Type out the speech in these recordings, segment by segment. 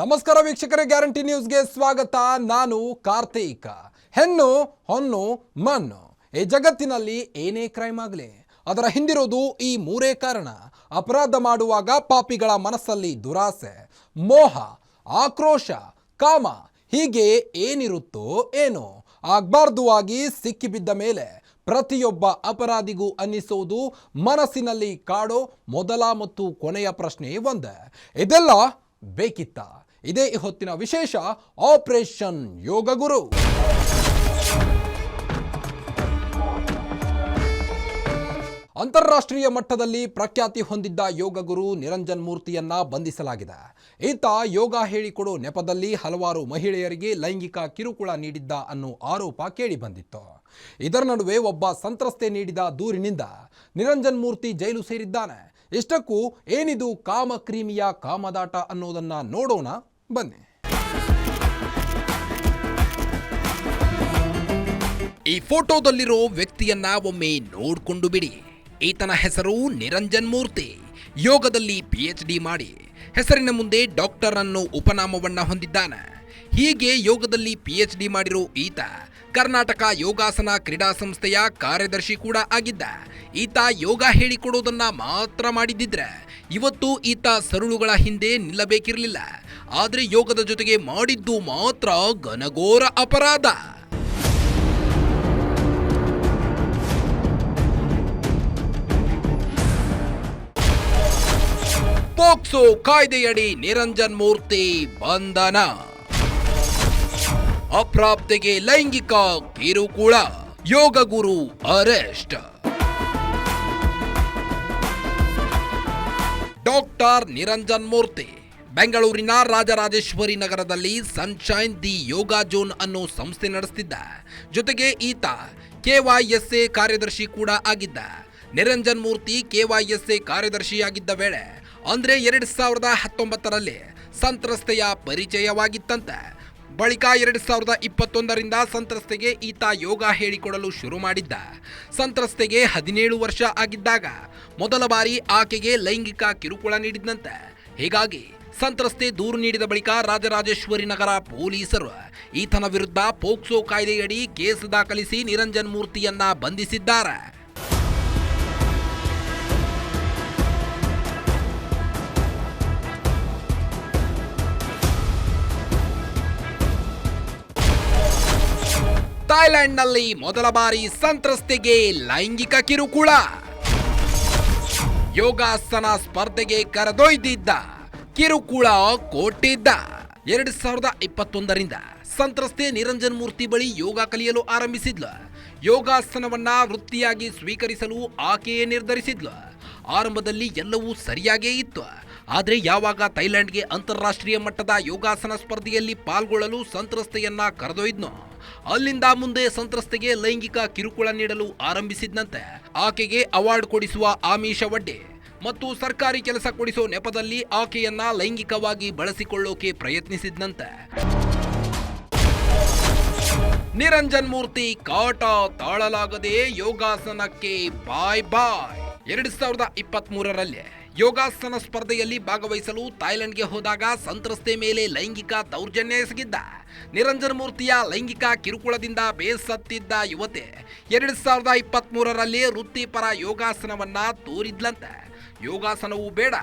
ನಮಸ್ಕಾರ ವೀಕ್ಷಕರೇ, ಗ್ಯಾರಂಟಿ ನ್ಯೂಸ್ಗೆ ಸ್ವಾಗತ. ನಾನು ಕಾರ್ತಿಕ್. ಹೆಣ್ಣು ಹೊನ್ನು ಮಣ್ಣು, ಈ ಜಗತ್ತಿನಲ್ಲಿ ಏನೇ ಕ್ರೈಮ್ ಆಗಲಿ ಅದರ ಹಿಂದಿರೋದು ಈ ಮೂರೇ ಕಾರಣ. ಅಪರಾಧ ಮಾಡುವಾಗ ಪಾಪಿಗಳ ಮನಸ್ಸಲ್ಲಿ ದುರಾಸೆ, ಮೋಹ, ಆಕ್ರೋಶ, ಕಾಮ, ಹೀಗೆ ಏನಿರುತ್ತೋ ಏನೋ. ಆಗಬಾರ್ದು ಆಗಿ ಸಿಕ್ಕಿಬಿದ್ದ ಮೇಲೆ ಪ್ರತಿಯೊಬ್ಬ ಅಪರಾಧಿಗೂ ಅನ್ನಿಸೋದು ಮನಸ್ಸಿನಲ್ಲಿ ಕಾಡೋ ಮೊದಲ ಮತ್ತು ಕೊನೆಯ ಪ್ರಶ್ನೆ ಒಂದೇ, ಇದೆಲ್ಲ ಬೇಕಿತ್ತ? ಇದೇ ಹೊತ್ತಿನ ವಿಶೇಷ ಆಪರೇಷನ್ ಯೋಗ ಗುರು. ಅಂತಾರಾಷ್ಟ್ರೀಯ ಮಟ್ಟದಲ್ಲಿ ಪ್ರಖ್ಯಾತಿ ಹೊಂದಿದ್ದ ಯೋಗ ಗುರು ನಿರಂಜನ್ ಮೂರ್ತಿಯನ್ನ ಬಂಧಿಸಲಾಗಿದೆ. ಈತ ಯೋಗ ಹೇಳಿಕೊಡೋ ನೆಪದಲ್ಲಿ ಹಲವಾರು ಮಹಿಳೆಯರಿಗೆ ಲೈಂಗಿಕ ಕಿರುಕುಳ ನೀಡಿದ್ದ ಅನ್ನೋ ಆರೋಪ ಕೇಳಿ ಬಂದಿತ್ತು. ಇದರ ನಡುವೆ ಒಬ್ಬ ಸಂತ್ರಸ್ತೆ ನೀಡಿದ ದೂರಿನಿಂದ ನಿರಂಜನ್ ಮೂರ್ತಿ ಜೈಲು ಸೇರಿದ್ದಾನೆ. ಇಷ್ಟಕ್ಕೂ ಏನಿದು ಕಾಮಕ್ರೀಮಿಯ ಕಾಮದಾಟ ಅನ್ನೋದನ್ನ ನೋಡೋಣ ಬನ್ನಿ. ಈ ಫೋಟೋದಲ್ಲಿರೋ ವ್ಯಕ್ತಿಯನ್ನ ಒಮ್ಮೆ ನೋಡ್ಕೊಂಡು ಬಿಡಿ. ಈತನ ಹೆಸರು ನಿರಂಜನ್ ಮೂರ್ತಿ. ಯೋಗದಲ್ಲಿ PhD ಮಾಡಿ ಹೆಸರಿನ ಮುಂದೆ ಡಾಕ್ಟರ್ ಅನ್ನೋ ಉಪನಾಮವನ್ನ ಹೊಂದಿದ್ದಾನೆ. ಹೀಗೆ ಯೋಗದಲ್ಲಿ PhD ಮಾಡಿರೋ ಈತ ಕರ್ನಾಟಕ ಯೋಗಾಸನ ಕ್ರೀಡಾ ಸಂಸ್ಥೆಯ ಕಾರ್ಯದರ್ಶಿ ಕೂಡ ಆಗಿದ್ದ. ಈತ ಯೋಗ ಹೇಳಿಕೊಡೋದನ್ನ ಮಾತ್ರ ಮಾಡಿದ್ದಿದ್ರೆ ಇವತ್ತು ಈತ ಸರುಳುಗಳ ಹಿಂದೆ ನಿಲ್ಲಬೇಕಿರಲಿಲ್ಲ. ಆದ್ರೆ ಯೋಗದ ಜೊತೆಗೆ ಮಾಡಿದ್ದು ಮಾತ್ರ ಘನಘೋರ ಅಪರಾಧ. ಪೋಕ್ಸೋ ಕಾಯ್ದೆಯಡಿ ನಿರಂಜನ್ ಮೂರ್ತಿ ಬಂಧನ. ಅಪ್ರಾಪ್ತೆಗೆ ಲೈಂಗಿಕ ಕಿರುಕುಳ, ಯೋಗ ಗುರು ಅರೆಸ್ಟ್. ಡಾಕ್ಟರ್ ನಿರಂಜನ್ ಮೂರ್ತಿ ಬೆಂಗಳೂರಿನ ರಾಜರಾಜೇಶ್ವರಿ ನಗರದಲ್ಲಿ ಸನ್ಶೈನ್ ದಿ ಯೋಗ ಝೋನ್ ಅನ್ನೋ ಸಂಸ್ಥೆ ನಡೆಸುತ್ತಿದ್ದ. ಜೊತೆಗೆ ಈತ KYSA ಕಾರ್ಯದರ್ಶಿ ಕೂಡ ಆಗಿದ್ದ. ನಿರಂಜನ್ ಮೂರ್ತಿ KYSA ಕಾರ್ಯದರ್ಶಿಯಾಗಿದ್ದ ವೇಳೆ ಅಂದ್ರೆ 2019ರಲ್ಲಿ ಸಂತ್ರಸ್ತೆಯ ಪರಿಚಯವಾಗಿತ್ತಂತೆ. ಬಳಿಕ 2021ರಿಂದ ಸಂತ್ರಸ್ತೆಗೆ ಈತ ಯೋಗ ಹೇಳಿಕೊಡಲು ಶುರು ಮಾಡಿದ್ದ. ಸಂತ್ರಸ್ತೆಗೆ 17 ವರ್ಷ ಆಗಿದ್ದಾಗ ಮೊದಲ ಬಾರಿ ಆಕೆಗೆ ಲೈಂಗಿಕ ಕಿರುಕುಳ ನೀಡಿದ್ದಂತೆ. ಹೀಗಾಗಿ ಸಂತ್ರಸ್ತೆ ದೂರು ನೀಡಿದ ಬಳಿಕ ರಾಜರಾಜೇಶ್ವರಿ ನಗರ ಪೊಲೀಸರು ಈತನ ವಿರುದ್ಧ ಪೋಕ್ಸೋ ಕಾಯ್ದೆಯಡಿ ಕೇಸ್ ದಾಖಲಿಸಿ ನಿರಂಜನ್ ಮೂರ್ತಿಯನ್ನ ಬಂಧಿಸಿದ್ದಾರೆ. ಥೈಲ್ಯಾಂಡ್ನಲ್ಲಿ ಮೊದಲ ಬಾರಿ ಸಂತ್ರಸ್ತೆಗೆ ಲೈಂಗಿಕ ಕಿರುಕುಳ. ಯೋಗಾಸನ ಸ್ಪರ್ಧೆಗೆ ಕರೆದೊಯ್ದಿದ್ದ, ಕಿರುಕುಳ ಕೊಟ್ಟಿದ್ದ. 2021ರಿಂದ ಸಂತ್ರಸ್ತೆ ನಿರಂಜನ್ ಮೂರ್ತಿ ಬಳಿ ಯೋಗ ಕಲಿಯಲು ಆರಂಭಿಸಿದ್ಲು. ಯೋಗಾಸನವನ್ನ ವೃತ್ತಿಯಾಗಿ ಸ್ವೀಕರಿಸಲು ಆಕೆಯೇ ನಿರ್ಧರಿಸಿದ್ಲು. ಆರಂಭದಲ್ಲಿ ಎಲ್ಲವೂ ಸರಿಯಾಗೇ ಇತ್ತು. ಆದರೆ ಯಾವಾಗ ಥೈಲ್ಯಾಂಡ್ಗೆ ಅಂತಾರಾಷ್ಟ್ರೀಯ ಮಟ್ಟದ ಯೋಗಾಸನ ಸ್ಪರ್ಧೆಯಲ್ಲಿ ಪಾಲ್ಗೊಳ್ಳಲು ಸಂತ್ರಸ್ತೆಯನ್ನ ಕರೆದೊಯ್ದ್ನೋ, ಅಲ್ಲಿಂದ ಮುಂದೆ ಸಂತ್ರಸ್ತೆಗೆ ಲೈಂಗಿಕ ಕಿರುಕುಳ ನೀಡಲು ಆರಂಭಿಸಿದ್ದಂತೆ. ಆಕೆಗೆ ಅವಾರ್ಡ್ ಕೊಡಿಸುವ ಆಮಿಷವಡ್ಡಿ ಮತ್ತು ಸರ್ಕಾರಿ ಕೆಲಸ ಕೊಡಿಸೋ ನೆಪದಲ್ಲಿ ಆಕೆಯನ್ನ ಲೈಂಗಿಕವಾಗಿ ಬಳಸಿಕೊಳ್ಳೋಕೆ ಪ್ರಯತ್ನಿಸಿದ್ದಂತೆ. ನಿರಂಜನ್ ಮೂರ್ತಿ ಕಾಟ ತಾಳಲಾಗದೆ ಯೋಗಾಸನಕ್ಕೆ ಬಾಯ್ ಬಾಯ್. 2023ರಲ್ಲಿ ಯೋಗಾಸನ ಸ್ಪರ್ಧೆಯಲ್ಲಿ ಭಾಗವಹಿಸಲು ಥೈಲ್ಯಾಂಡ್ಗೆ ಹೋದಾಗ ಸಂತ್ರಸ್ತೆ ಮೇಲೆ ಲೈಂಗಿಕ ದೌರ್ಜನ್ಯ ಎಸಗಿದ್ದ. ನಿರಂಜನ್ ಮೂರ್ತಿಯ ಲೈಂಗಿಕ ಕಿರುಕುಳದಿಂದ ಬೇಸತ್ತಿದ್ದ ಯುವತೆ 2023ರಲ್ಲಿ ವೃತ್ತಿಪರ ಯೋಗಾಸನವನ್ನ ತೋರಿದ್ಲಂತೆ. ಯೋಗಾಸನವೂ ಬೇಡ,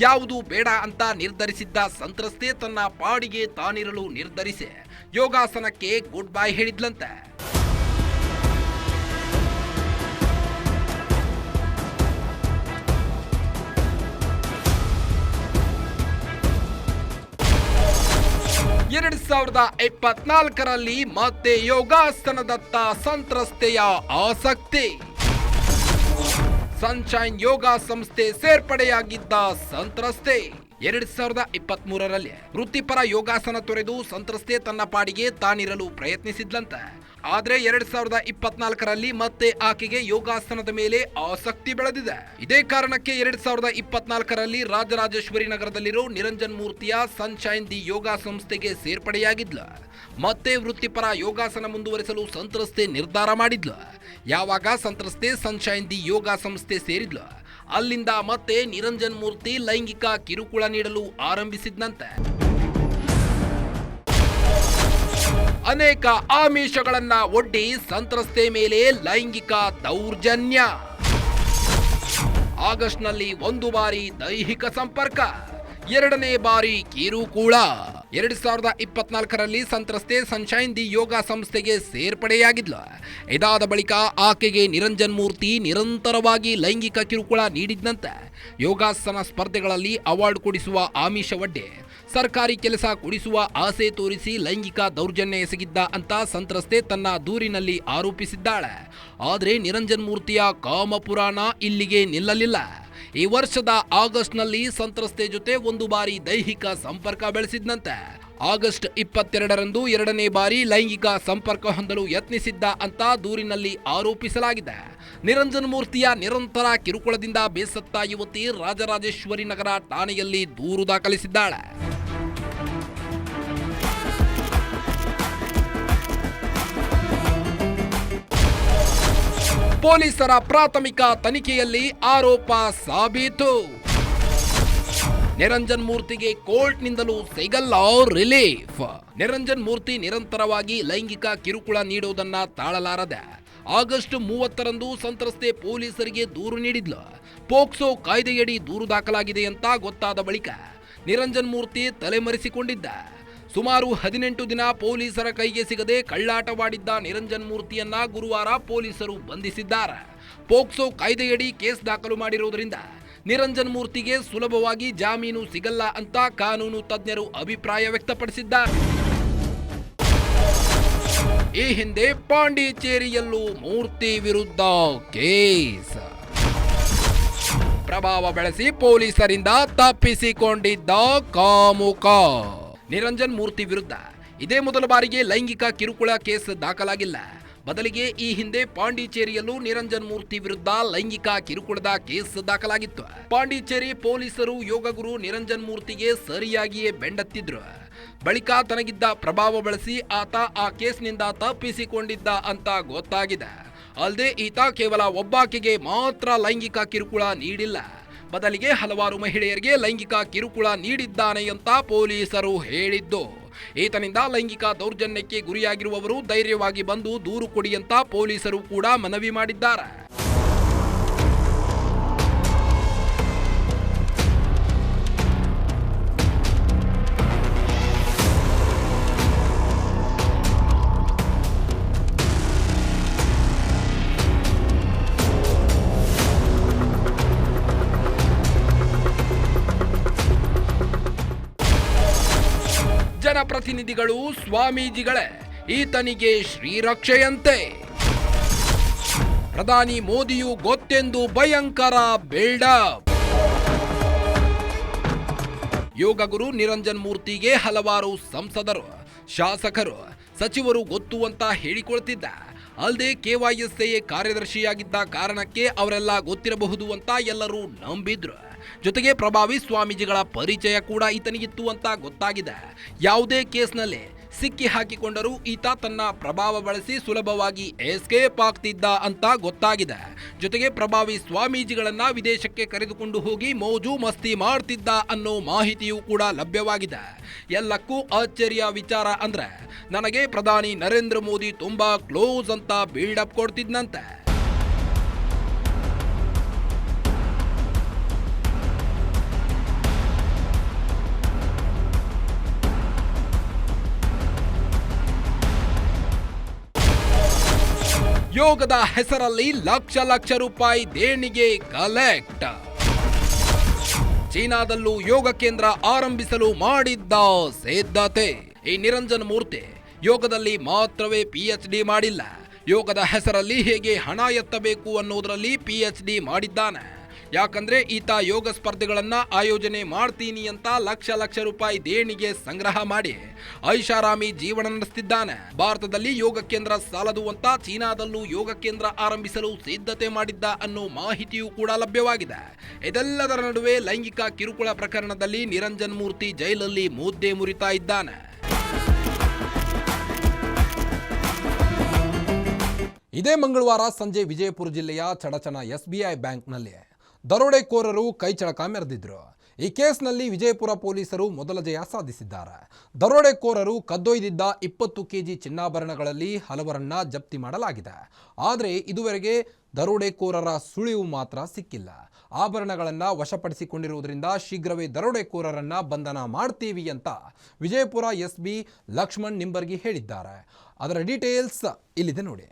ಯಾವುದೂ ಬೇಡ ಅಂತ ನಿರ್ಧರಿಸಿದ್ದ ಸಂತ್ರಸ್ತೆ ತನ್ನ ಪಾಡಿಗೆ ತಾನಿರಲು ನಿರ್ಧರಿಸಿ ಯೋಗಾಸನಕ್ಕೆ ಗುಡ್ ಬೈ ಹೇಳಿದ್ಲಂತೆ. ಎರಡು 2024ರಲ್ಲಿ ಮತ್ತೆ ಯೋಗಾಸನದತ್ತ ಸಂತ್ರಸ್ತೆಯ ಆಸಕ್ತಿ. ಸನ್ಶೈನ್ ಯೋಗ ಸಂಸ್ಥೆ ಸೇರ್ಪಡೆಯಾಗಿದ್ದ ಸಂತ್ರಸ್ತೆ 2023ರಲ್ಲಿ ವೃತ್ತಿಪರ ಯೋಗಾಸನ ತೊರೆದು ಸಂತ್ರಸ್ತೆ ತನ್ನ ಪಾಡಿಗೆ ತಾನಿರಲು ಪ್ರಯತ್ನಿಸಿದ್ಲಂತೆ. ಆದ್ರೆ 2024ರಲ್ಲಿ ಮತ್ತೆ ಆಕೆಗೆ ಯೋಗಾಸನದ ಮೇಲೆ ಆಸಕ್ತಿ ಬೆಳೆದಿದೆ. ಇದೇ ಕಾರಣಕ್ಕೆ 2024ರಲ್ಲಿ ರಾಜರಾಜೇಶ್ವರಿ ನಗರದಲ್ಲಿರೋ ನಿರಂಜನ್ ಮೂರ್ತಿಯ ಸನ್ಶೈನ್ ದಿ ಯೋಗ ಸಂಸ್ಥೆಗೆ ಸೇರ್ಪಡೆಯಾಗಿದ್ಲು. ಮತ್ತೆ ವೃತ್ತಿಪರ ಯೋಗಾಸನ ಮುಂದುವರಿಸಲು ಸಂತ್ರಸ್ತೆ ನಿರ್ಧಾರ ಮಾಡಿದ್ಲು. ಯಾವಾಗ ಸಂತ್ರಸ್ತೆ ಸನ್ಶೈನ್ ದಿ ಯೋಗ ಸಂಸ್ಥೆ ಸೇರಿದ್ಲು, ಅಲ್ಲಿಂದ ಮತ್ತೆ ನಿರಂಜನ್ ಮೂರ್ತಿ ಲೈಂಗಿಕ ಕಿರುಕುಳ ನೀಡಲು ಆರಂಭಿಸಿದ್ನಂತೆ. ಅನೇಕ ಆಮಿಷಗಳನ್ನ ಒಡ್ಡಿ ಸಂತ್ರಸ್ತೆ ಮೇಲೆ ಲೈಂಗಿಕ ದೌರ್ಜನ್ಯ. ಆಗಸ್ಟ್ನಲ್ಲಿ 1 ಬಾರಿ ದೈಹಿಕ ಸಂಪರ್ಕ, 2ನೇ ಬಾರಿ ಕಿರುಕುಳ. 2024ರಲ್ಲಿ ಸಂತ್ರಸ್ತೆ ಸನ್ಶೈನ್ ದಿ ಯೋಗ ಸಂಸ್ಥೆಗೆ ಸೇರ್ಪಡೆಯಾಗಿದ್ಲು. ಇದಾದ ಬಳಿಕ ಆಕೆಗೆ ನಿರಂಜನ್ ಮೂರ್ತಿ ನಿರಂತರವಾಗಿ ಲೈಂಗಿಕ ಕಿರುಕುಳ ನೀಡಿದ್ದಂತೆ. ಯೋಗಾಸನ ಸ್ಪರ್ಧೆಗಳಲ್ಲಿ ಅವಾರ್ಡ್ ಕೊಡಿಸುವ ಆಮಿಷ ಒಡ್ಡಿ ಸರ್ಕಾರಿ ಕೆಲಸ ಕೊಡಿಸುವ ಆಸೆ ತೋರಿಸಿ ಲೈಂಗಿಕ ದೌರ್ಜನ್ಯ ಎಸಗಿದ್ದ ಅಂತ ಸಂತ್ರಸ್ತೆ ತನ್ನ ದೂರಿನಲ್ಲಿ ಆರೋಪಿಸಿದ್ದಾಳೆ. ಆದರೆ ನಿರಂಜನ್ ಮೂರ್ತಿಯ ಕಾಮಪುರಾಣ ಇಲ್ಲಿಗೆ ನಿಲ್ಲಲಿಲ್ಲ. ಈ ವರ್ಷದ ಆಗಸ್ಟ್ನಲ್ಲಿ ಸಂತ್ರಸ್ತೆ ಜೊತೆ 1 ಬಾರಿ ದೈಹಿಕ ಸಂಪರ್ಕ ಬೆಳೆಸಿದ್ದಂತೆ. ಆಗಸ್ಟ್ 22ರಂದು 2ನೇ ಬಾರಿ ಲೈಂಗಿಕ ಸಂಪರ್ಕ ಹೊಂದಲು ಯತ್ನಿಸಿದ್ದ ಅಂತ ದೂರಿನಲ್ಲಿ ಆರೋಪಿಸಲಾಗಿದೆ. ನಿರಂಜನ್ ಮೂರ್ತಿಯ ನಿರಂತರ ಕಿರುಕುಳದಿಂದ ಬೇಸತ್ತ ಯುವತಿ ರಾಜರಾಜೇಶ್ವರಿ ನಗರ ಠಾಣೆಯಲ್ಲಿ ದೂರು ದಾಖಲಿಸಿದ್ದಾಳೆ. ಪೊಲೀಸರ ಪ್ರಾಥಮಿಕ ತನಿಖೆಯಲ್ಲಿ ಆರೋಪ ಸಾಬೀತು. ನಿರಂಜನ್ ಮೂರ್ತಿಗೆ ಕೋರ್ಟ್ನಿಂದಲೂ ಸಿಗಲ್ಲ ರಿಲೀಫ್. ನಿರಂಜನ್ ಮೂರ್ತಿ ನಿರಂತರವಾಗಿ ಲೈಂಗಿಕ ಕಿರುಕುಳ ನೀಡುವುದನ್ನ ತಾಳಲಾರದೆ ಆಗಸ್ಟ್ 30ರಂದು ಸಂತ್ರಸ್ತೆ ಪೊಲೀಸರಿಗೆ ದೂರು ನೀಡಿದ್ಲು. ಪೋಕ್ಸೋ ಕಾಯ್ದೆಯಡಿ ದೂರು ದಾಖಲಾಗಿದೆ ಅಂತ ಗೊತ್ತಾದ ಬಳಿಕ ನಿರಂಜನ್ ಮೂರ್ತಿ ತಲೆಮರೆಸಿಕೊಂಡಿದ್ದ. ಸುಮಾರು 18 ದಿನ ಪೊಲೀಸರ ಕೈಗೆ ಸಿಗದೆ ಕಳ್ಳಾಟವಾಡಿದ್ದ ನಿರಂಜನ್ ಮೂರ್ತಿಯನ್ನ ಗುರುವಾರ ಪೊಲೀಸರು ಬಂಧಿಸಿದ್ದಾರೆ. ಪೋಕ್ಸೋ ಕಾಯ್ದೆಯಡಿ ಕೇಸ್ ದಾಖಲು ಮಾಡಿರುವುದರಿಂದ ನಿರಂಜನ್ ಮೂರ್ತಿಗೆ ಸುಲಭವಾಗಿ ಜಾಮೀನು ಸಿಗಲ್ಲ ಅಂತ ಕಾನೂನು ತಜ್ಞರು ಅಭಿಪ್ರಾಯ ವ್ಯಕ್ತಪಡಿಸಿದ್ದಾರೆ. ಈ ಹಿಂದೆ ಪಾಂಡಿಚೇರಿಯಲ್ಲೂ ಮೂರ್ತಿ ವಿರುದ್ಧ ಕೇಸ್. ಪ್ರಭಾವ ಬಳಸಿ ಪೊಲೀಸರಿಂದ ತಪ್ಪಿಸಿಕೊಂಡಿದ್ದ ಕಾಮುಕ. ನಿರಂಜನ್ ಮೂರ್ತಿ ವಿರುದ್ಧ ಇದೇ ಮೊದಲ ಬಾರಿಗೆ ಲೈಂಗಿಕ ಕಿರುಕುಳ ಕೇಸ್ ದಾಖಲಾಗಿಲ್ಲ. ಬದಲಿಗೆ ಈ ಹಿಂದೆ ಪಾಂಡಿಚೇರಿಯಲ್ಲೂ ನಿರಂಜನ್ ಮೂರ್ತಿ ವಿರುದ್ಧ ಲೈಂಗಿಕ ಕಿರುಕುಳದ ಕೇಸ್ ದಾಖಲಾಗಿತ್ತು. ಪಾಂಡಿಚೇರಿ ಪೊಲೀಸರು ಯೋಗ ಗುರು ನಿರಂಜನ್ ಮೂರ್ತಿಗೆ ಸರಿಯಾಗಿಯೇ ಬೆಂಡತ್ತಿದ್ರು. ಬಳಿಕ ತನಗಿದ್ದ ಪ್ರಭಾವ ಬಳಸಿ ಆತ ಆ ಕೇಸ್ನಿಂದ ತಪ್ಪಿಸಿಕೊಂಡಿದ್ದ ಅಂತ ಗೊತ್ತಾಗಿದೆ. ಅಲ್ಲದೆ ಈತ ಕೇವಲ ಒಬ್ಬಾಕೆಗೆ ಮಾತ್ರ ಲೈಂಗಿಕ ಕಿರುಕುಳ ನೀಡಿಲ್ಲ, ಬದಲಿಗೆ ಹಲವಾರು ಮಹಿಳೆಯರಿಗೆ ಲೈಂಗಿಕ ಕಿರುಕುಳ ನೀಡಿದ್ದಾನೆ ಅಂತ ಪೊಲೀಸರು ಹೇಳಿದ್ದು. ಈತನಿಂದ ಲೈಂಗಿಕ ದೌರ್ಜನ್ಯಕ್ಕೆ ಗುರಿಯಾಗಿರುವವರು ಧೈರ್ಯವಾಗಿ ಬಂದು ದೂರು ಕೊಡಿ ಅಂತ ಪೊಲೀಸರು ಕೂಡ ಮನವಿ ಮಾಡಿದ್ದಾರೆ. ಜನಪ್ರತಿನಿಧಿಗಳು ಸ್ವಾಮೀಜಿಗಳೇ ಈತನಿಗೆ ಶ್ರೀರಕ್ಷೆಯಂತೆ. ಪ್ರಧಾನಿ ಮೋದಿಯು ಗೊತ್ತೆಂದು ಭಯಂಕರ ಬಿಲ್ಡಪ್. ಯೋಗ ಗುರು ನಿರಂಜನ್ ಮೂರ್ತಿಗೆ ಹಲವಾರು ಸಂಸದರು, ಶಾಸಕರು, ಸಚಿವರು ಗೊತ್ತು ಅಂತ ಹೇಳಿಕೊಳ್ತಿದ್ದ. ಅಲ್ಲದೆ KYSA ಕಾರ್ಯದರ್ಶಿಯಾಗಿದ್ದ ಕಾರಣಕ್ಕೆ ಅವರೆಲ್ಲ ಗೊತ್ತಿರಬಹುದು ಅಂತ ಎಲ್ಲರೂ ನಂಬಿದ್ರು. ಜೊತೆಗೆ ಪ್ರಭಾವಿ ಸ್ವಾಮೀಜಿಗಳ ಪರಿಚಯ ಕೂಡ ಈತನಿಗಿತ್ತು ಅಂತ ಗೊತ್ತಾಗಿದೆ. ಯಾವುದೇ ಕೇಸ್ನಲ್ಲಿ ಸಿಕ್ಕಿ ಹಾಕಿಕೊಂಡರೂ ಈತ ತನ್ನ ಪ್ರಭಾವ ಬಳಸಿ ಸುಲಭವಾಗಿ ಎಸ್ಕೇಪ್ ಆಗ್ತಿದ್ದ ಅಂತ ಗೊತ್ತಾಗಿದೆ. ಜೊತೆಗೆ ಪ್ರಭಾವಿ ಸ್ವಾಮೀಜಿಗಳನ್ನ ವಿದೇಶಕ್ಕೆ ಕರೆದುಕೊಂಡು ಹೋಗಿ ಮೋಜು ಮಸ್ತಿ ಮಾಡ್ತಿದ್ದ ಅನ್ನೋ ಮಾಹಿತಿಯೂ ಕೂಡ ಲಭ್ಯವಾಗಿದೆ. ಎಲ್ಲಕ್ಕೂ ಆಶ್ಚರ್ಯ ವಿಚಾರ ಅಂದ್ರೆ ನನಗೆ ಪ್ರಧಾನಿ ನರೇಂದ್ರ ಮೋದಿ ತುಂಬಾ ಕ್ಲೋಸ್ ಅಂತ ಬಿಲ್ಡಪ್ ಕೊಡ್ತಿದ್ನಂತೆ. ಯೋಗದ ಹೆಸರಲ್ಲಿ ಲಕ್ಷ ರೂಪಾಯಿ ದೇಣಿಗೆ ಕಲೆಕ್ಟ್. ಚೀನಾದಲ್ಲೂ ಯೋಗ ಕೇಂದ್ರ ಆರಂಭಿಸಲು ಮಾಡಿದ್ದ ಸಿದ್ಧತೆ. ಈ ನಿರಂಜನ್ ಮೂರ್ತಿ ಯೋಗದಲ್ಲಿ ಮಾತ್ರವೇ PhD ಮಾಡಿಲ್ಲ, ಯೋಗದ ಹೆಸರಲ್ಲಿ ಹೇಗೆ ಹಣ ಎತ್ತಬೇಕು ಅನ್ನೋದರಲ್ಲಿ PhD ಮಾಡಿದ್ದಾನೆ. ಯಾಕಂದ್ರೆ ಈತ ಯೋಗ ಸ್ಪರ್ಧೆಗಳನ್ನ ಆಯೋಜನೆ ಮಾಡ್ತೀನಿ ಅಂತ ಲಕ್ಷ ರೂಪಾಯಿ ದೇಣಿಗೆ ಸಂಗ್ರಹ ಮಾಡಿ ಐಷಾರಾಮಿ ಜೀವನ ನಡೆಸುತ್ತಿದ್ದಾನೆ. ಭಾರತದಲ್ಲಿ ಯೋಗ ಕೇಂದ್ರ ಸಾಲದು ಅಂತ ಚೀನಾದಲ್ಲೂ ಯೋಗ ಕೇಂದ್ರ ಆರಂಭಿಸಲು ಸಿದ್ಧತೆ ಮಾಡಿದ್ದ ಅನ್ನೋ ಮಾಹಿತಿಯೂ ಕೂಡ ಲಭ್ಯವಾಗಿದೆ. ಇದೆಲ್ಲದರ ನಡುವೆ ಲೈಂಗಿಕ ಕಿರುಕುಳ ಪ್ರಕರಣದಲ್ಲಿ ನಿರಂಜನ್ ಮೂರ್ತಿ ಜೈಲಲ್ಲಿ ಮುದ್ದೆ ಮುರಿತಾ ಇದ್ದಾನೆ. ಇದೇ ಮಂಗಳವಾರ ಸಂಜೆ ವಿಜಯಪುರ ಜಿಲ್ಲೆಯ ಚಡಚಣ SBI ಬ್ಯಾಂಕ್ನಲ್ಲಿ ದರೋಡೆಕೋರರು ಕೈಚಳಕ ಮೆರೆದಿದ್ರು. ಈ ಕೇಸ್ನಲ್ಲಿ ವಿಜಯಪುರ ಪೊಲೀಸರು ಮೊದಲ ಜಯ ಸಾಧಿಸಿದ್ದಾರೆ. ದರೋಡೆಕೋರರು ಕದ್ದೊಯ್ದಿದ್ದ 20 ಕೆಜಿ ಚಿನ್ನಾಭರಣಗಳಲ್ಲಿ ಹಲವರನ್ನ ಜಪ್ತಿ ಮಾಡಲಾಗಿದೆ. ಆದರೆ ಇದುವರೆಗೆ ದರೋಡೆಕೋರರ ಸುಳಿವು ಮಾತ್ರ ಸಿಕ್ಕಿಲ್ಲ. ಆಭರಣಗಳನ್ನು ವಶಪಡಿಸಿಕೊಂಡಿರುವುದರಿಂದ ಶೀಘ್ರವೇ ದರೋಡೆಕೋರರನ್ನ ಬಂಧನ ಮಾಡ್ತೀವಿ ಅಂತ ವಿಜಯಪುರ ಎಸ್ಪಿ ಲಕ್ಷ್ಮಣ್ ನಿಂಬರ್ಗಿ ಹೇಳಿದ್ದಾರೆ. ಅದರ ಡೀಟೇಲ್ಸ್ ಇಲ್ಲಿದೆ ನೋಡಿ.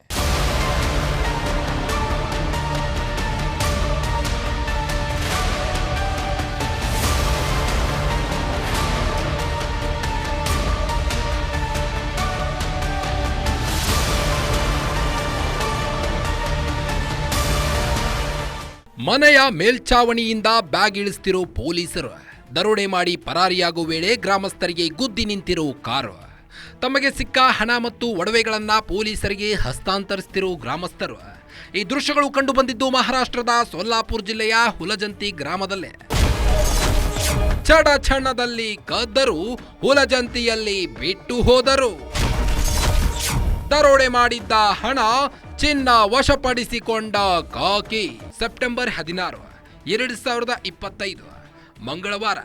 ಮನೆಯ ಮೇಲ್ಛಾವಣಿಯಿಂದ ಬ್ಯಾಗ್ ಇಳಿಸ್ತಿರೋ ಪೊಲೀಸರು, ದರೋಡೆ ಮಾಡಿ ಪರಾರಿಯಾಗುವ ವೇಳೆ ಗ್ರಾಮಸ್ಥರಿಗೆ ಗುದ್ದಿ ನಿಂತಿರೋ ಕಾರು, ತಮಗೆ ಸಿಕ್ಕ ಹಣ ಮತ್ತು ಒಡವೆಗಳನ್ನು ಪೊಲೀಸರಿಗೆ ಹಸ್ತಾಂತರಿಸ್ತಿರೋ ಗ್ರಾಮಸ್ಥರು. ಈ ದೃಶ್ಯಗಳು ಕಂಡುಬಂದಿದ್ದು ಮಹಾರಾಷ್ಟ್ರದ ಸೊಲ್ಲಾಪುರ ಜಿಲ್ಲೆಯ ಹುಲಜಂತಿ ಗ್ರಾಮದಲ್ಲೇ. ಚಡಚಣದಲ್ಲಿ ಕದ್ದರು, ಹುಲಜಂತಿಯಲ್ಲಿ ಬಿಟ್ಟು ಹೋದರು. ದರೋಡೆ ಮಾಡಿದ್ದ ಹಣ, ಚಿನ್ನ ವಶಪಡಿಸಿಕೊಂಡ ಕಾಕಿ. ಸೆಪ್ಟೆಂಬರ್ 16, 2025 ಮಂಗಳವಾರ,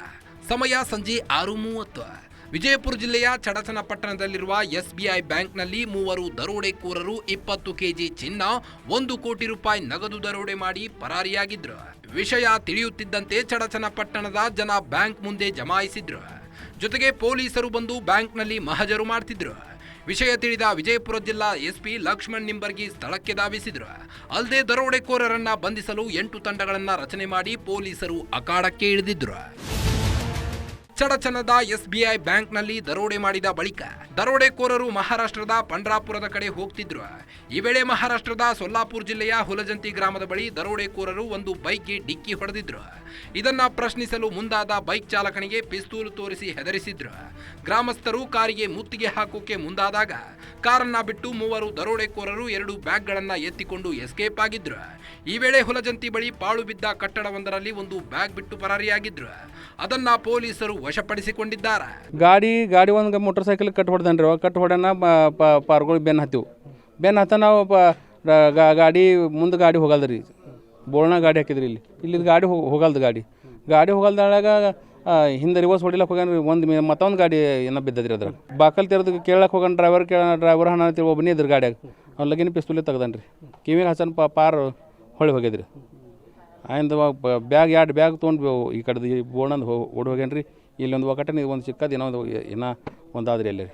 ಸಮಯ ಸಂಜೆ 6:30. ವಿಜಯಪುರ ಜಿಲ್ಲೆಯ ಚಡಚನಪಟ್ಟಣದಲ್ಲಿರುವ SBI ಬ್ಯಾಂಕ್ನಲ್ಲಿ ಮೂವರು ದರೋಡೆಕೋರರು 20 ಕೆಜಿ ಚಿನ್ನ, 1 ಕೋಟಿ ರೂಪಾಯಿ ನಗದು ದರೋಡೆ ಮಾಡಿ ಪರಾರಿಯಾಗಿದ್ರು. ವಿಷಯ ತಿಳಿಯುತ್ತಿದ್ದಂತೆ ಚಡಚನಪಟ್ಟಣದ ಜನ ಬ್ಯಾಂಕ್ ಮುಂದೆ ಜಮಾಯಿಸಿದ್ರು. ಜೊತೆಗೆ ಪೊಲೀಸರು ಬಂದು ಬ್ಯಾಂಕ್ನಲ್ಲಿ ಮಹಜರು ಮಾಡ್ತಿದ್ರು. ವಿಷಯ ತಿಳಿದ ವಿಜಯಪುರ ಜಿಲ್ಲಾ ಎಸ್ಪಿ ಲಕ್ಷ್ಮಣ್ ನಿಂಬರ್ಗಿ ಸ್ಥಳಕ್ಕೆ ಧಾವಿಸಿದ್ರು. ಅಲ್ಲದೆ ದರೋಡೆಕೋರರನ್ನ ಬಂಧಿಸಲು 8 ತಂಡಗಳನ್ನ ರಚನೆ ಮಾಡಿ ಪೊಲೀಸರು ಅಖಾಡಕ್ಕೆ ಇಳಿದಿದ್ರು. ಚಡಚಣದ SBI ಬ್ಯಾಂಕ್ನಲ್ಲಿ ದರೋಡೆ ಮಾಡಿದ ಬಳಿಕ ದರೋಡೆಕೋರರು ಮಹಾರಾಷ್ಟ್ರದ ಪಂಡ್ರಾಪುರದ ಕಡೆ ಹೋಗ್ತಿದ್ರು. ಈ ವೇಳೆ ಮಹಾರಾಷ್ಟ್ರದ ಸೊಲ್ಲಾಪುರ ಜಿಲ್ಲೆಯ ಹುಲಜಂತಿ ಗ್ರಾಮದ ಬಳಿ ದರೋಡೆಕೋರರು ಒಂದು ಬೈಕ್ಗೆ ಡಿಕ್ಕಿ ಹೊಡೆದಿದ್ರು. ಇದನ್ನ ಪ್ರಶ್ನಿಸಲು ಮುಂದಾದ ಬೈಕ್ ಚಾಲಕನಿಗೆ ಪಿಸ್ತೂಲು ತೋರಿಸಿ ಹೆದರಿಸಿದ್ರು. ಗ್ರಾಮಸ್ಥರು ಕಾರಿಗೆ ಮುತ್ತಿಗೆ ಹಾಕೋಕೆ ಮುಂದಾದಾಗ ಕಾರನ್ನ ಬಿಟ್ಟು ಮೂವರು ದರೋಡೆಕೋರರು 2 ಬ್ಯಾಗ್ಗಳನ್ನ ಎತ್ತಿಕೊಂಡು ಎಸ್ಕೇಪ್ ಆಗಿದ್ರು. ಈ ವೇಳೆ ಹುಲಜಂತಿ ಬಳಿ ಪಾಳು ಬಿದ್ದ ಕಟ್ಟಡವೊಂದರಲ್ಲಿ ಒಂದು ಬ್ಯಾಗ್ ಬಿಟ್ಟು ಪರಾರಿಯಾಗಿದ್ರು. ಅದನ್ನ ಪೊಲೀಸರು ವಶಪಡಿಸಿಕೊಂಡಿದ್ದಾರೆ. ಗಾಡಿ ಒಂದು ಮೋಟರ್ ಸೈಕಲ್ ಕಟ್ ಹೊಡೆದನ್ರಿ. ಕಟ್ ಹೊಡೆನ ಪಾರ್ಗಳು ಬೆನ್ನು ಹತ್ತ ನಾವು ಗಾಡಿ ಮುಂದೆ ಗಾಡಿ ಹೋಗಲ್ದ್ರಿ. ಬೋಳ್ನ ಗಾಡಿ ಹಾಕಿದ್ರಿ. ಇಲ್ಲಿ ಗಾಡಿ ಹೋಗಲ್ದು. ಗಾಡಿ ಹೋಗಲ್ದಾಗ ಹಿಂದೆ ರಿವರ್ಸ್ ಹೊಡಿಲಕ್ಕೆ ಹೋಗ್ಯಾನ. ಮತ್ತೊಂದು ಗಾಡಿ ಏನೋ ಬಿದ್ದದ್ರಿ. ಅದ್ರ ಬಾಕಲ್ ತೆರೆದು ಕೇಳಕ್ಕೆ ಹೋಗೋಣ. ಡ್ರೈವರ್ ಹಣ ಒಬ್ಬನೇ ಇದ್ರಿ ಗಾಡಿಯಾಗ. ಅವ್ಲಗಿನ ಪಿಸ್ತೂಲಿ ತೆಗ್ದನ್ರಿ. ಕಿವಿಗೆ ಹಸನ್ ಪಾರ್ ಹೊಳಿ ಹೋಗ್ಯದ್ರಿ. ಆಯ್ತು ಬ್ಯಾಗ್ 2 ಬ್ಯಾಗ್ ತೊಗೊಂಡು ಈ ಕಡೆದು ಈ ಬೋರ್ಣಂದು ಓಡಿ ಹೋಗ್ಯಾನ್ರಿ. ಇಲ್ಲೊಂದು ಒಕ್ಕಟನ ಒಂದು ಸಿಕ್ಕದು ಏನೋ ಒಂದಾದ್ರಿ ಅಲ್ಲಿ.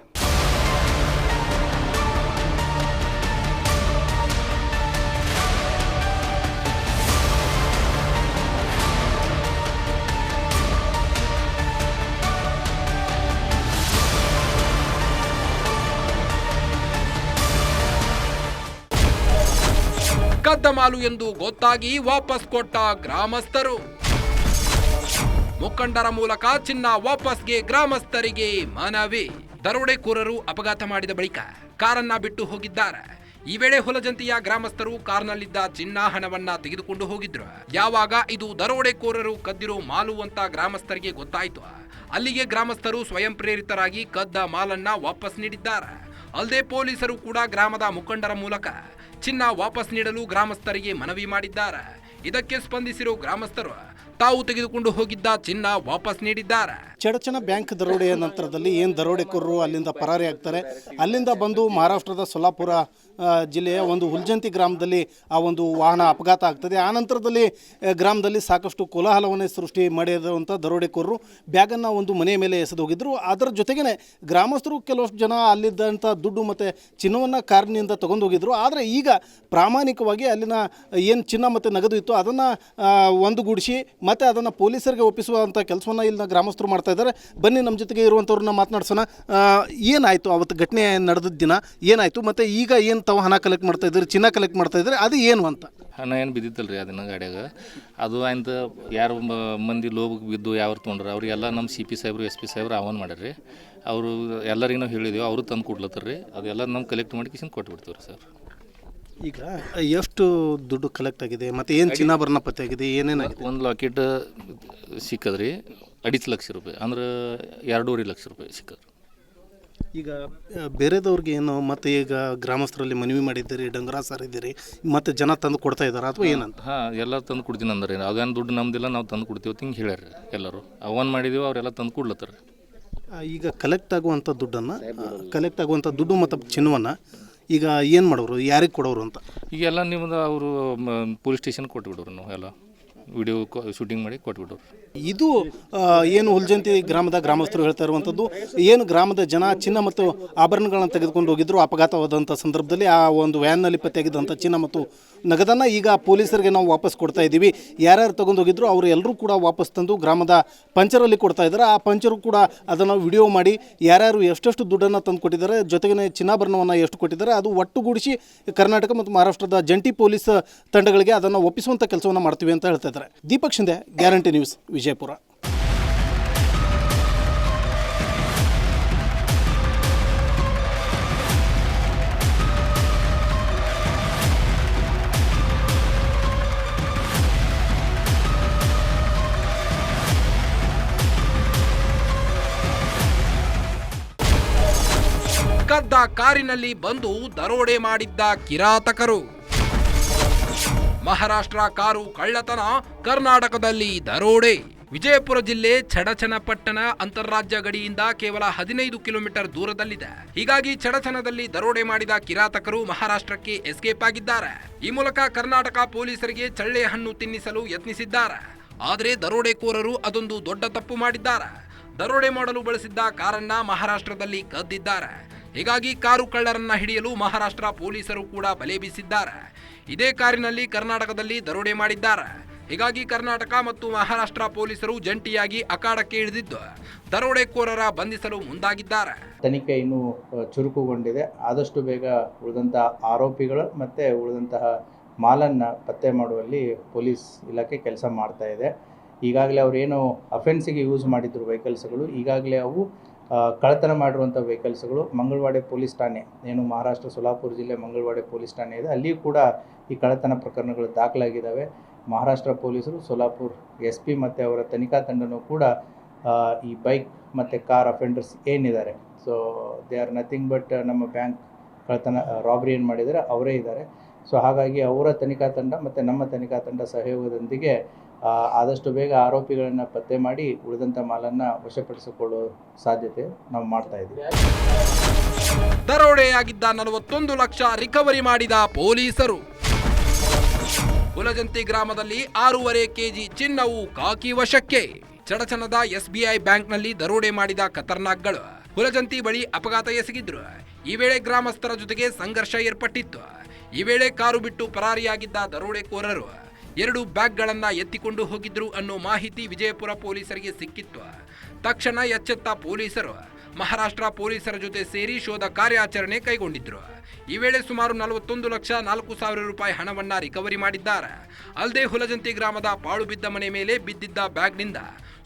ಕದ್ದ ಮಾಲು ಎಂದು ಗೊತ್ತಾಗಿ ವಾಪಸ್ ಕೊಟ್ಟ ಗ್ರಾಮಸ್ಥರು. ಮುಖಂಡರ ಮೂಲಕ ಚಿನ್ನ ವಾಪಸ್ಗೆ ಗ್ರಾಮಸ್ಥರಿಗೆ ಮನವಿ. ದರೋಡೆಕೋರರು ಅಪಘಾತ ಮಾಡಿದ ಬಳಿಕ ಕಾರನ್ನ ಬಿಟ್ಟು ಹೋಗಿದ್ದಾರೆ. ಈ ವೇಳೆ ಹುಲಜಂತಿಯ ಗ್ರಾಮಸ್ಥರು ಕಾರ್ನಲ್ಲಿದ್ದ ಚಿನ್ನ, ಹಣವನ್ನ ತೆಗೆದುಕೊಂಡು ಹೋಗಿದ್ರು. ಯಾವಾಗ ಇದು ದರೋಡೆಕೋರರು ಕದ್ದಿರೋ ಮಾಲು ಅಂತ ಗ್ರಾಮಸ್ಥರಿಗೆ ಗೊತ್ತಾಯಿತು, ಅಲ್ಲಿಗೆ ಗ್ರಾಮಸ್ಥರು ಸ್ವಯಂ ಪ್ರೇರಿತರಾಗಿ ಕದ್ದ ಮಾಲನ್ನ ವಾಪಸ್ ನೀಡಿದ್ದಾರೆ. ಅಲ್ಲದೆ ಪೊಲೀಸರು ಕೂಡ ಗ್ರಾಮದ ಮುಖಂಡರ ಮೂಲಕ ಚಿನ್ನ ವಾಪಸ್ ನೀಡಲು ಗ್ರಾಮಸ್ಥರಿಗೆ ಮನವಿ ಮಾಡಿದ್ದಾರೆ. ಇದಕ್ಕೆ ಸ್ಪಂದಿಸಿರೋ ಗ್ರಾಮಸ್ಥರು ತಾವು ತೆಗೆದುಕೊಂಡು ಹೋಗಿದ್ದ ಚಿನ್ನ ವಾಪಸ್ ನೀಡಿದ್ದಾರೆ. ಚಡಚಣ ಬ್ಯಾಂಕ್ ದರೋಡೆಯ ನಂತರದಲ್ಲಿ ಏನು ದರೋಡೆಕೋರರು ಅಲ್ಲಿಂದ ಪರಾರಿ ಆಗ್ತಾರೆ. ಅಲ್ಲಿಂದ ಬಂದು ಮಹಾರಾಷ್ಟ್ರದ ಸೊಲ್ಲಾಪುರ ಜಿಲ್ಲೆಯ ಒಂದು ಹುಲ್ಜಂತಿ ಗ್ರಾಮದಲ್ಲಿ ಆ ಒಂದು ವಾಹನ ಅಪಘಾತ ಆಗ್ತದೆ. ಆ ನಂತರದಲ್ಲಿ ಗ್ರಾಮದಲ್ಲಿ ಸಾಕಷ್ಟು ಕೋಲಾಹಲವನ್ನೇ ಸೃಷ್ಟಿ ಮಾಡಿರುವಂಥ ದರೋಡೆಕೋರರು ಬ್ಯಾಗನ್ನು ಒಂದು ಮನೆಯ ಮೇಲೆ ಎಸೆದು ಹೋಗಿದ್ದರು. ಅದರ ಜೊತೆಗೇ ಗ್ರಾಮಸ್ಥರು ಕೆಲವಷ್ಟು ಜನ ಅಲ್ಲಿದ್ದಂಥ ದುಡ್ಡು ಮತ್ತು ಚಿನ್ನವನ್ನು ಕಾರಿನಿಂದ ತಗೊಂಡು ಹೋಗಿದ್ರು. ಆದರೆ ಈಗ ಪ್ರಾಮಾಣಿಕವಾಗಿ ಅಲ್ಲಿನ ಏನು ಚಿನ್ನ ಮತ್ತು ನಗದು ಇತ್ತು ಅದನ್ನು ಒಂದುಗೂಡಿಸಿ ಮತ್ತು ಅದನ್ನು ಪೊಲೀಸರಿಗೆ ಒಪ್ಪಿಸುವಂಥ ಕೆಲಸವನ್ನು ಇಲ್ಲಿನ ಗ್ರಾಮಸ್ಥರು ಮಾಡ್ತಾ ಇದ್ದಾರೆ. ಬನ್ನಿ ನಮ್ಮ ಜೊತೆಗೆ ಇರುವಂಥವ್ರನ್ನ ಮಾತನಾಡ್ಸೋಣ. ಏನಾಯಿತು ಅವತ್ತು ಘಟನೆ ನಡೆದ ದಿನ ಏನಾಯಿತು, ಮತ್ತು ಈಗ ಏನು ತಾವು ಹಣ ಕಲೆಕ್ಟ್ ಮಾಡ್ತಾ ಇದ್ದೀರಿ, ಚಿನ್ನ ಕಲೆಕ್ಟ್ ಮಾಡ್ತಾ ಇದ್ದೀರಿ, ಅದು ಏನು ಅಂತ? ಹಣ ಏನು ಬಿದ್ದಿತ್ತಲ್ಲ ರೀ ಅದನ್ನ ಗಾಡಿಯಾಗ, ಅದು ಅಂತ ಯಾರು ಮಂದಿ ಲೋಬಕ್ಕೆ ಬಿದ್ದು ಯಾರು ತೊಗೊಂಡ್ರೆ ಅವರಿಗೆಲ್ಲ ನಮ್ಮ CP ಸಾಹೇಬರು SP ಸಾಹೇಬರು ಆಹ್ವಾನ ಮಾಡ್ಯಾರ್ರಿ. ಅವರು ಎಲ್ಲರಿಗೂ ನಾವು ಹೇಳಿದೆವು, ಅವರು ತಂದು ಕೊಡ್ಲತ್ತಾರ ರೀ. ಅದೆಲ್ಲ ನಾವು ಕಲೆಕ್ಟ್ ಮಾಡಿ ಕಿಶನ್ ಕೊಟ್ಬಿಡ್ತೀವಿ ರೀ ಸರ್. ಈಗ ಎಷ್ಟು ದುಡ್ಡು ಕಲೆಕ್ಟ್ ಆಗಿದೆ ಮತ್ತು ಏನು ಚಿನ್ನಾಭರಣ ಪತ್ತೆ ಆಗಿದೆ, ಏನೇನಾಗಿದೆ? ಒಂದು ಲಾಕೆಟ್ ಸಿಕ್ಕದ್ರಿ 2.5 ಲಕ್ಷ ರೂಪಾಯಿ, ಅಂದ್ರೆ 2.5 ಲಕ್ಷ ರೂಪಾಯಿ ಸಿಕ್ಕದ್ರಿ. ಈಗ ಬೇರೆದವ್ರಿಗೆ ಏನು ಮತ್ತು ಈಗ ಗ್ರಾಮಸ್ಥರಲ್ಲಿ ಮನವಿ ಮಾಡಿದ್ದೀರಿ, ಡಂಗರ ಸಾರಿದ್ದೀರಿ, ಮತ್ತು ಜನ ತಂದು ಕೊಡ್ತಾ ಇದ್ದಾರೆ ಅಥವಾ ಏನಂತ? ಹಾಂ, ಎಲ್ಲ ತಂದು ಕೊಡ್ತೀನಿ ಅಂದ್ರೆ ಅದೇನು ದುಡ್ಡು ನಮ್ದಿಲ್ಲ, ನಾವು ತಂದು ಕೊಡ್ತೀವಿ ಹಿಂಗೆ ಹೇಳ್ಯಾರ ಎಲ್ಲರೂ. ಅವನ್ ಮಾಡಿದೀವಿ, ಅವರೆಲ್ಲ ತಂದು ಕೊಡ್ಲತ್ತಾರ. ಈಗ ಕಲೆಕ್ಟ್ ಆಗುವಂಥ ದುಡ್ಡು ಮತ್ತು ಚಿನ್ನವನ್ನು ಈಗ ಏನು ಮಾಡೋರು, ಯಾರಿಗೆ ಕೊಡೋರು ಅಂತ? ಈಗೆಲ್ಲ ನಿಮ್ಮದು ಅವರು ಪೊಲೀಸ್ ಸ್ಟೇಷನ್ ಕೊಟ್ಬಿಡೋರು, ನಾವು ಎಲ್ಲ ವಿಡಿಯೋ ಶೂಟಿಂಗ್ ಮಾಡಿ ಕೊಟ್ಬಿಡೋರು. ಇದು ಏನು ಹುಲ್ಜಂತಿ ಗ್ರಾಮದ ಗ್ರಾಮಸ್ಥರು ಹೇಳ್ತಾ ಇರುವಂಥದ್ದು, ಏನು ಗ್ರಾಮದ ಜನ ಚಿನ್ನ ಮತ್ತು ಆಭರಣಗಳನ್ನು ತೆಗೆದುಕೊಂಡು ಹೋಗಿದ್ರು. ಅಪಘಾತವಾದಂಥ ಸಂದರ್ಭದಲ್ಲಿ ಆ ಒಂದು ವ್ಯಾನ್ನಲ್ಲಿ ಪತ್ತೆಯಾಗಿದ್ದಂಥ ಚಿನ್ನ ಮತ್ತು ನಗದನ್ನು ಈಗ ಪೊಲೀಸರಿಗೆ ನಾವು ವಾಪಸ್ ಕೊಡ್ತಾ ಇದ್ದೀವಿ. ಯಾರ್ಯಾರು ತಗೊಂಡು ಹೋಗಿದ್ರು ಅವರು ಎಲ್ಲರೂ ಕೂಡ ವಾಪಸ್ ತಂದು ಗ್ರಾಮದ ಪಂಚರಲ್ಲಿ ಕೊಡ್ತಾ ಇದ್ದಾರೆ. ಆ ಪಂಚರು ಕೂಡ ಅದನ್ನು ವಿಡಿಯೋ ಮಾಡಿ ಯಾರ್ಯಾರು ಎಷ್ಟೆಷ್ಟು ದುಡ್ಡನ್ನು ತಂದು ಕೊಟ್ಟಿದ್ದಾರೆ, ಜೊತೆಗೆ ಚಿನ್ನಾಭರಣವನ್ನು ಎಷ್ಟು ಕೊಟ್ಟಿದ್ದಾರೆ, ಅದು ಒಟ್ಟುಗೂಡಿಸಿ ಕರ್ನಾಟಕ ಮತ್ತು ಮಹಾರಾಷ್ಟ್ರದ ಜಂಟಿ ಪೊಲೀಸ್ ತಂಡಗಳಿಗೆ ಅದನ್ನು ಒಪ್ಪಿಸುವಂಥ ಕೆಲಸವನ್ನು ಮಾಡ್ತೀವಿ ಅಂತ ಹೇಳ್ತಾ ಇದ್ದಾರೆ. Deepak Shinde, Guarantee News, Vijayapura. ಕದ್ದ ಕಾರಿನಲ್ಲಿ ಬಂದು ದರೋಡೆ ಮಾಡಿದ್ದ ಕಿರಾತಕರು. ಮಹಾರಾಷ್ಟ್ರ ಕಾರು ಕಳ್ಳತನ, ಕರ್ನಾಟಕದಲ್ಲಿ ದರೋಡೆ. ವಿಜಯಪುರ ಜಿಲ್ಲೆ ಚಡಚನಪಟ್ಟಣ ಅಂತಾರಾಜ್ಯ ಗಡಿಯಿಂದ ಕೇವಲ 15 ಕಿಲೋಮೀಟರ್ ದೂರದಲ್ಲಿದೆ. ಹೀಗಾಗಿ ಚಡಚನದಲ್ಲಿ ದರೋಡೆ ಮಾಡಿದ ಕಿರಾತಕರು ಮಹಾರಾಷ್ಟ್ರಕ್ಕೆ ಎಸ್ಕೇಪ್ ಆಗಿದ್ದಾರೆ. ಈ ಮೂಲಕ ಕರ್ನಾಟಕ ಪೊಲೀಸರಿಗೆ ಚಳ್ಳೆ ಹಣ್ಣು ತಿನ್ನಿಸಲು ಯತ್ನಿಸಿದ್ದಾರೆ. ಆದರೆ ದರೋಡೆಕೋರರು ಅದೊಂದು ದೊಡ್ಡ ತಪ್ಪು ಮಾಡಿದ್ದಾರೆ. ದರೋಡೆ ಮಾಡಲು ಬಳಸಿದ್ದ ಕಾರನ್ನ ಮಹಾರಾಷ್ಟ್ರದಲ್ಲಿ ಕದ್ದಿದ್ದಾರೆ. ಹೀಗಾಗಿ ಕಾರು ಕಳ್ಳರನ್ನ ಹಿಡಿಯಲು ಮಹಾರಾಷ್ಟ್ರ ಪೊಲೀಸರು ಕೂಡ ಬಲೆ ಬೀಸಿದ್ದಾರೆ. ಇದೇ ಕಾರಿನಲ್ಲಿ ಕರ್ನಾಟಕದಲ್ಲಿ ದರೋಡೆ ಮಾಡಿದ್ದಾರೆ. ಹೀಗಾಗಿ ಕರ್ನಾಟಕ ಮತ್ತು ಮಹಾರಾಷ್ಟ್ರ ಪೊಲೀಸರು ಜಂಟಿಯಾಗಿ ಅಖಾಡಕ್ಕೆ ಇಳಿದಿದ್ದು ದರೋಡೆಕೋರರ ಬಂಧಿಸಲು ಮುಂದಾಗಿದ್ದಾರೆ. ತನಿಖೆ ಇನ್ನೂ ಚುರುಕುಗೊಂಡಿದೆ. ಆದಷ್ಟು ಬೇಗ ಉಳಿದಂತಹ ಆರೋಪಿಗಳು ಮತ್ತು ಉಳಿದಂತಹ ಮಾಲನ್ನು ಪತ್ತೆ ಮಾಡುವಲ್ಲಿ ಪೊಲೀಸ್ ಇಲಾಖೆ ಕೆಲಸ ಮಾಡ್ತಾ ಇದೆ. ಈಗಾಗಲೇ ಅವರೇನು ಅಫೆನ್ಸಿಗೆ ಯೂಸ್ ಮಾಡಿದ್ರು ವೆಹಿಕಲ್ಸ್ಗಳು, ಈಗಾಗಲೇ ಅವು ಕಳ್ಳತನ ಮಾಡಿರುವಂಥ ವೆಹಿಕಲ್ಸ್ಗಳು ಮಂಗಳವಾಡೆ ಪೊಲೀಸ್ ಠಾಣೆ, ಏನು ಮಹಾರಾಷ್ಟ್ರ ಸೋಲಾಪುರ ಜಿಲ್ಲೆ ಮಂಗಳವಾಡೆ ಪೊಲೀಸ್ ಠಾಣೆ ಇದೆ, ಅಲ್ಲಿಯೂ ಕೂಡ ಈ ಕಳ್ಳತನ ಪ್ರಕರಣಗಳು ದಾಖಲಾಗಿದ್ದಾವೆ. ಮಹಾರಾಷ್ಟ್ರ ಪೊಲೀಸರು ಸೋಲಾಪುರ್ SP ಮತ್ತು ಅವರ ತನಿಖಾ ತಂಡನೂ ಕೂಡ ಈ ಬೈಕ್ ಮತ್ತು ಕಾರ್ ಅಫೆಂಡರ್ಸ್ ಏನಿದ್ದಾರೆ, so they are nothing but ನಮ್ಮ ಬ್ಯಾಂಕ್ ಕಳ್ಳತನ ರಾಬರಿ ಏನು ಮಾಡಿದ್ದಾರೆ ಅವರೇ ಇದ್ದಾರೆ. ಸೊ ಹಾಗಾಗಿ ಅವರ ತನಿಖಾ ತಂಡ ಮತ್ತು ನಮ್ಮ ತನಿಖಾ ತಂಡ ಸಹಯೋಗದೊಂದಿಗೆ ಆದಷ್ಟು ಬೇಗ ಆರೋಪಿಗಳನ್ನು ಪತ್ತೆ ಮಾಡಿ ಉಳಿದಂಥ ಮಾಲನ್ನು ವಶಪಡಿಸಿಕೊಳ್ಳುವ ಸಾಧ್ಯತೆ ನಾವು ಮಾಡ್ತಾ ಇದ್ದೀವಿ. ದರೋಡೆಯಾಗಿದ್ದ 41 ಲಕ್ಷ ರಿಕವರಿ ಮಾಡಿದ ಪೊಲೀಸರು. ಹುಲಜಂತಿ ಗ್ರಾಮದಲ್ಲಿ 6.5 kg ಚಿನ್ನವು ಕಾಕಿ ವಶಕ್ಕೆ. ಚಡಚಣದ SBI ಬ್ಯಾಂಕ್ನಲ್ಲಿ ದರೋಡೆ ಮಾಡಿದ ಖತರ್ನಾಕ್ಗಳು ಹುಲಜಂತಿ ಬಳಿ ಅಪಘಾತ ಎಸಗಿದ್ರು. ಈ ವೇಳೆ ಗ್ರಾಮಸ್ಥರ ಜೊತೆಗೆ ಸಂಘರ್ಷ ಏರ್ಪಟ್ಟಿತ್ತು. ಈ ವೇಳೆ ಕಾರು ಬಿಟ್ಟು ಪರಾರಿಯಾಗಿದ್ದ ದರೋಡೆಕೋರರು 2 ಬ್ಯಾಗ್ಗಳನ್ನ ಎತ್ತಿಕೊಂಡು ಹೋಗಿದ್ರು ಅನ್ನೋ ಮಾಹಿತಿ ವಿಜಯಪುರ ಪೊಲೀಸರಿಗೆ ಸಿಕ್ಕಿತ್ತು. ತಕ್ಷಣ ಎಚ್ಚೆತ್ತ ಪೊಲೀಸರು ಮಹಾರಾಷ್ಟ್ರ ಪೊಲೀಸರ ಜೊತೆ ಸೇರಿ ಶೋಧ ಕಾರ್ಯಾಚರಣೆ ಕೈಗೊಂಡಿದ್ರು. ಈ ವೇಳೆ ಸುಮಾರು 41,04,000 ರೂಪಾಯಿ ಹಣವನ್ನ ರಿಕವರಿ ಮಾಡಿದ್ದಾರೆ. ಅಲ್ಲದೆ ಹುಲಜಂತಿ ಗ್ರಾಮದ ಪಾಳು ಬಿದ್ದ ಮನೆ ಮೇಲೆ ಬಿದ್ದಿದ್ದ ಬ್ಯಾಗ್ನಿಂದ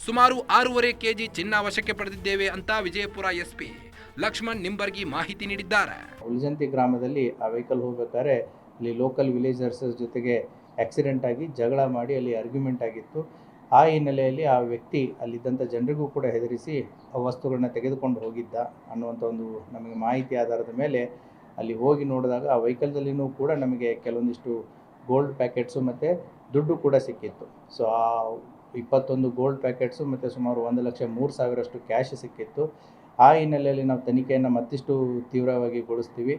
ಸುಮಾರು 6.5 kg ಚಿನ್ನ ವಶಕ್ಕೆ ಪಡೆದಿದ್ದೇವೆ ಅಂತ ವಿಜಯಪುರ SP ಲಕ್ಷ್ಮಣ್ ನಿಂಬರ್ಗಿ ಮಾಹಿತಿ ನೀಡಿದ್ದಾರೆ. ಹುಲಜಂತಿ ಗ್ರಾಮದಲ್ಲಿ ಆ ವೆಹಿಕಲ್ ಹೋಗ್ಬೇಕಾದ್ರೆ ಅಲ್ಲಿ ಲೋಕಲ್ ವಿಲೇಜರ್ಸ್ ಜೊತೆಗೆ ಆಕ್ಸಿಡೆಂಟ್ ಆಗಿ ಜಗಳ ಮಾಡಿ ಅಲ್ಲಿ ಆರ್ಗ್ಯುಮೆಂಟ್ ಆಗಿತ್ತು. ಆ ಹಿನ್ನೆಲೆಯಲ್ಲಿ ಆ ವ್ಯಕ್ತಿ ಅಲ್ಲಿದ್ದಂಥ ಜನರಿಗೂ ಕೂಡ ಹೆದರಿಸಿ ಆ ವಸ್ತುಗಳನ್ನ ತೆಗೆದುಕೊಂಡು ಹೋಗಿದ್ದ ಅನ್ನುವಂಥ ಒಂದು ನಮಗೆ ಮಾಹಿತಿ ಆಧಾರದ ಮೇಲೆ ಅಲ್ಲಿ ಹೋಗಿ ನೋಡಿದಾಗ ಆ ವೆಹಿಕಲ್ದಲ್ಲಿನೂ ಕೂಡ ನಮಗೆ ಕೆಲವೊಂದಿಷ್ಟು ಗೋಲ್ಡ್ ಪ್ಯಾಕೆಟ್ಸು ಮತ್ತು ದುಡ್ಡು ಕೂಡ ಸಿಕ್ಕಿತ್ತು. ಸೊ ಆ 21 ಗೋಲ್ಡ್ ಪ್ಯಾಕೆಟ್ಸು ಮತ್ತು ಸುಮಾರು 1,03,000 ಕ್ಯಾಶ್ ಸಿಕ್ಕಿತ್ತು. ಆ ಹಿನ್ನೆಲೆಯಲ್ಲಿ ನಾವು ತನಿಖೆಯನ್ನು ಮತ್ತಿಷ್ಟು ತೀವ್ರವಾಗಿ ಗೊಳಿಸ್ತೀವಿ.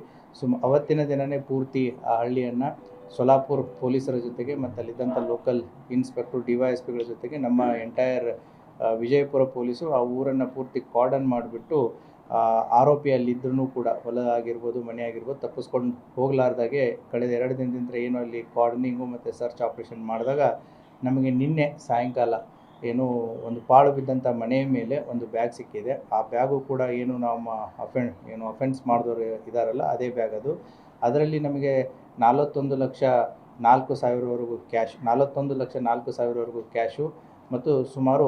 ಅವತ್ತಿನ ದಿನವೇ ಪೂರ್ತಿ ಆ ಹಳ್ಳಿಯನ್ನು ಸೋಲಾಪುರ್ ಪೊಲೀಸರ ಜೊತೆಗೆ ಮತ್ತು ಅಲ್ಲಿದ್ದಂಥ ಲೋಕಲ್ ಇನ್ಸ್ಪೆಕ್ಟರ್ DYSPಗಳ ಜೊತೆಗೆ ನಮ್ಮ ಎಂಟೈರ್ ವಿಜಯಪುರ ಪೊಲೀಸರು ಆ ಊರನ್ನು ಪೂರ್ತಿ ಕಾರ್ಡನ್ ಮಾಡಿಬಿಟ್ಟು ಆರೋಪಿ ಅಲ್ಲಿದ್ದರೂ ಕೂಡ ಹೊಲ ಆಗಿರ್ಬೋದು ಮನೆ ಆಗಿರ್ಬೋದು ತಪ್ಪಿಸ್ಕೊಂಡು ಹೋಗಲಾರ್ದಾಗೆ ಕಳೆದ 2 ದಿನದಿಂದ ಏನು ಅಲ್ಲಿ ಕಾರ್ಡನಿಂಗು ಮತ್ತು ಸರ್ಚ್ ಆಪ್ರೇಷನ್ ಮಾಡಿದಾಗ ನಮಗೆ ನಿನ್ನೆ ಸಾಯಂಕಾಲ ಏನು ಒಂದು ಪಾಳು ಬಿದ್ದಂಥ ಮನೆಯ ಮೇಲೆ ಒಂದು ಬ್ಯಾಗ್ ಸಿಕ್ಕಿದೆ. ಆ ಬ್ಯಾಗು ಕೂಡ ಏನು ನಮ್ಮ ಅಫೆನ್ಸ್ ಮಾಡಿದವರು ಇದ್ದಾರಲ್ಲ ಅದೇ ಬ್ಯಾಗ್ ಅದು. ಅದರಲ್ಲಿ ನಮಗೆ 41,04,000 ಕ್ಯಾಶ್, 41,04,000 ಕ್ಯಾಶು ಮತ್ತು ಸುಮಾರು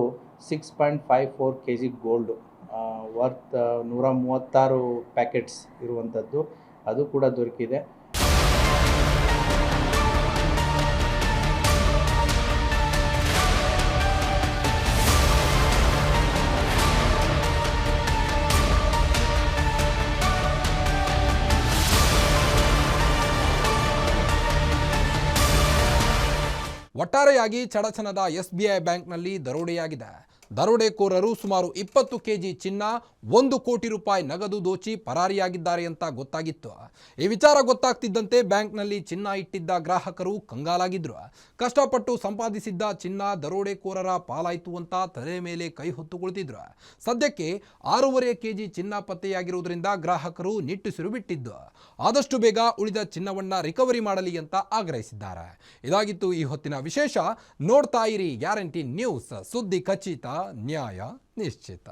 6.54 kg ಗೋಲ್ಡು ವರ್ತ್ 136 ಪ್ಯಾಕೆಟ್ಸ್ ಇರುವಂಥದ್ದು ಅದು ಕೂಡ ದೊರಕಿದೆ. ಒಟ್ಟಾರೆಯಾಗಿ ಚಡಚಣದ SBI ಬ್ಯಾಂಕ್ನಲ್ಲಿ ದರೋಡೆಯಾಗಿದೆ. ದರೋಡೆಕೋರರು ಸುಮಾರು 20 ಕೆಜಿ ಚಿನ್ನ, 1 ಕೋಟಿ ರೂಪಾಯಿ ನಗದು ದೋಚಿ ಪರಾರಿಯಾಗಿದ್ದಾರೆ ಅಂತ ಗೊತ್ತಾಗಿತ್ತು. ಈ ವಿಚಾರ ಗೊತ್ತಾಗ್ತಿದ್ದಂತೆ ಬ್ಯಾಂಕ್ನಲ್ಲಿ ಚಿನ್ನ ಇಟ್ಟಿದ್ದ ಗ್ರಾಹಕರು ಕಂಗಾಲಾಗಿದ್ರು. ಕಷ್ಟಪಟ್ಟು ಸಂಪಾದಿಸಿದ್ದ ಚಿನ್ನ ದರೋಡೆಕೋರರ ಪಾಲಾಯಿತು ಅಂತ ತಲೆ ಮೇಲೆ ಕೈ ಹೊತ್ತು ಕುಳಿತಿದ್ರು. ಸದ್ಯಕ್ಕೆ 6.5 ಕೆಜಿ ಚಿನ್ನ ಪತ್ತೆಯಾಗಿರುವುದರಿಂದ ಗ್ರಾಹಕರು ನಿಟ್ಟುಸಿರು ಬಿಟ್ಟಿದ್ದು. ಆದಷ್ಟು ಬೇಗ ಉಳಿದ ಚಿನ್ನವನ್ನ ರಿಕವರಿ ಮಾಡಲಿ ಅಂತ ಆಗ್ರಹಿಸಿದ್ದಾರೆ. ಇದಾಗಿತ್ತು ಈ ಹೊತ್ತಿನ ವಿಶೇಷ. ನೋಡ್ತಾ ಇರಿ ಗ್ಯಾರಂಟಿ ನ್ಯೂಸ್, ಸುದ್ದಿ ಖಚಿತ, ನ್ಯಾಯ ನಿಶ್ಚಿತ.